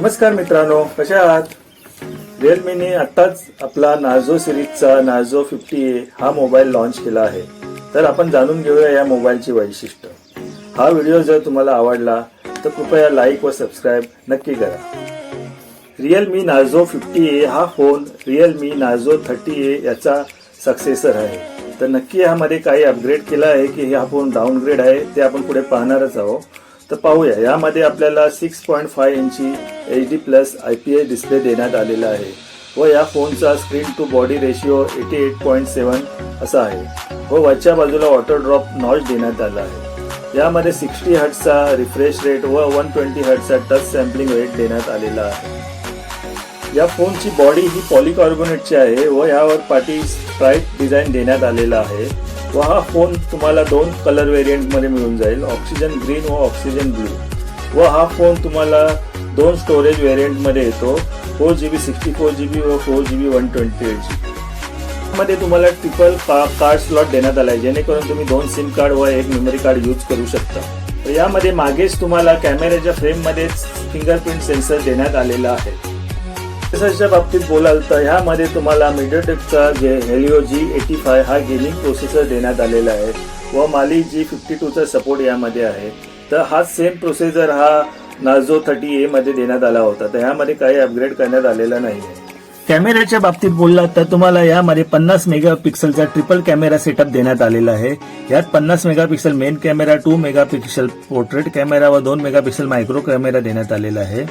नमस्कार मित्रांनो, कशा आहात? रिअलमीने आत्ताच आपला नार्झो सिरीजचा नार्झो 50A हा मोबाईल लॉन्च केला आहे. तर आपण जाणून घेऊया या मोबाईलची वैशिष्ट्य. हा व्हिडिओ जर तुम्हाला आवडला तर कृपया लाईक व सबस्क्राईब नक्की करा. रिअलमी नार्झो 50A हा फोन रिअलमी नार्झो 30A याचा सक्सेसर आहे. तर नक्की यामध्ये काही अपग्रेड केला आहे की हा फोन डाऊनग्रेड आहे ते आपण पुढे पाहणारच आहोत. तर पाहूया. यामध्ये आपल्याला 6.5 इंची HD+ IPS डिस्प्ले देण्यात आलेला आहे व या फोनचा स्क्रीन टू बॉडी रेशिओ 88.7 असा आहे व वरच्या बाजूला वॉटर ड्रॉप नॉच देण्यात आला आहे. यामध्ये 60 हर्ट्जचा रिफ्रेश रेट व 120 हर्ट्जचा टच सॅम्पलिंग रेट देण्यात आलेला आहे. या फोनची बॉडी ही पॉलीकार्बोनेटची आहे व यावर पाठी स्ट्राइप डिझाईन देण्यात आलेला आहे व हा फोन तुम्हाला दोन कलर व्हेरियंट मध्ये मिळून जाईल, ऑक्सिजन ग्रीन व ऑक्सिजन ब्लू. व हा फोन तुम्हाला दोन स्टोरेज व्हेरियंट मध्ये येतो, 4GB 64GB व 4GB 128GB. मध्ये तुम्हाला ट्रिपल कार्ड स्लॉट देण्यात आला आहे जेणेकरून तुम्ही दोन सिम कार्ड व एक मेमरी कार्ड यूज करू शकता. तर यामध्ये मागेच तुम्हाला कॅमेऱ्याच्या फ्रेम मध्ये फिंगरप्रिंट सेन्सर देण्यात आलेला आहे. प्रोसेसरच्या बाबतीत बोलाल तर ह्यामध्ये तुम्हाला मीडियाटेकचा हेलिओ G85 हा गेमिंग प्रोसेसर देण्यात आलेला आहे व माली G52चा सपोर्ट यामध्ये आहे. तर हा सेम प्रोसेसर हा नार्झो 30A मध्ये देण्यात आला होता. तर ह्यामध्ये काही अपग्रेड करण्यात आलेला नाही आहे. कॅमेऱ्याच्या बाबतीत बोललात तर तुम्हाला यामध्ये 50 मेगापिक्सलचा ट्रिपल कॅमेरा सेटअप देण्यात आलेला आहे. यात 50 megapixel main camera, 2 megapixel portrait camera व 2 मेगापिक्सल मायक्रो कॅमेरा देण्यात आलेला आहे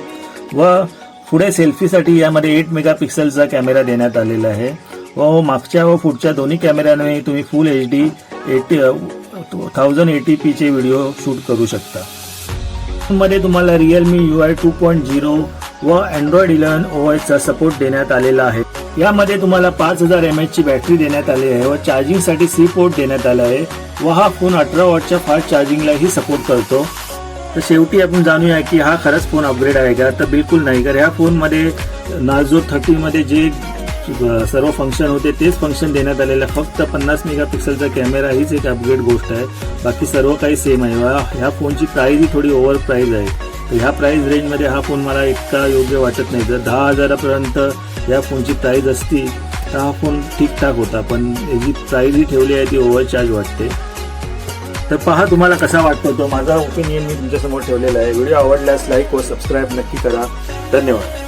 व पुढे सेल्फीसाठी यामध्ये 8 मेगापिक्सलचा कॅमेरा देण्यात आलेला आहे व मागच्या व पुढच्या दोन्ही कॅमेऱ्याने तुम्ही फुल HD 1080p चे व्हिडिओ शूट करू शकता. मध्ये तुम्हाला Realme UI 2.0 व Android 11 OS चा सपोर्ट देण्यात आलेला आहे. यामध्ये तुम्हाला 5000 mAh ची बॅटरी देण्यात आली आहे व चार्जिंगसाठी C पोर्ट देण्यात आला आहे व हा फोन 18 वॉटच्या फास्ट चार्जिंगलाही सपोर्ट करतो. तर शेवटी आपण जाणूया की हा खरंच फोन अपग्रेड आहे का? तर बिलकुल नाही. तर ह्या फोनमध्ये नार्झो 30 मध्ये जे सर्व फंक्शन होते तेच फंक्शन देण्यात आलेलं. फक्त 50 मेगापिक्सलचा कॅमेरा हीच एक अपग्रेड गोष्ट आहे, बाकी सर्व काही सेम आहे. ह्या फोनची प्राइस ही थोडी ओव्हर प्राइस आहे. तर ह्या प्राइस रेंजमध्ये हा फोन मला इतका योग्य वाटत नाही. जर 10,000पर्यंत या फोनची प्राइस असती तर हा फोन ठीकठाक होता, पण जी प्राइस ही ठेवली आहे ती ओव्हर चार्ज वाटते. तर पहा तुम्हाला कसा वाटतो तो. माझा ओपिनियन मी तुमच्यासमोर ठेवलेला आहे. व्हिडिओ आवडल्यास लाईक व सबस्क्राईब नक्की करा. धन्यवाद.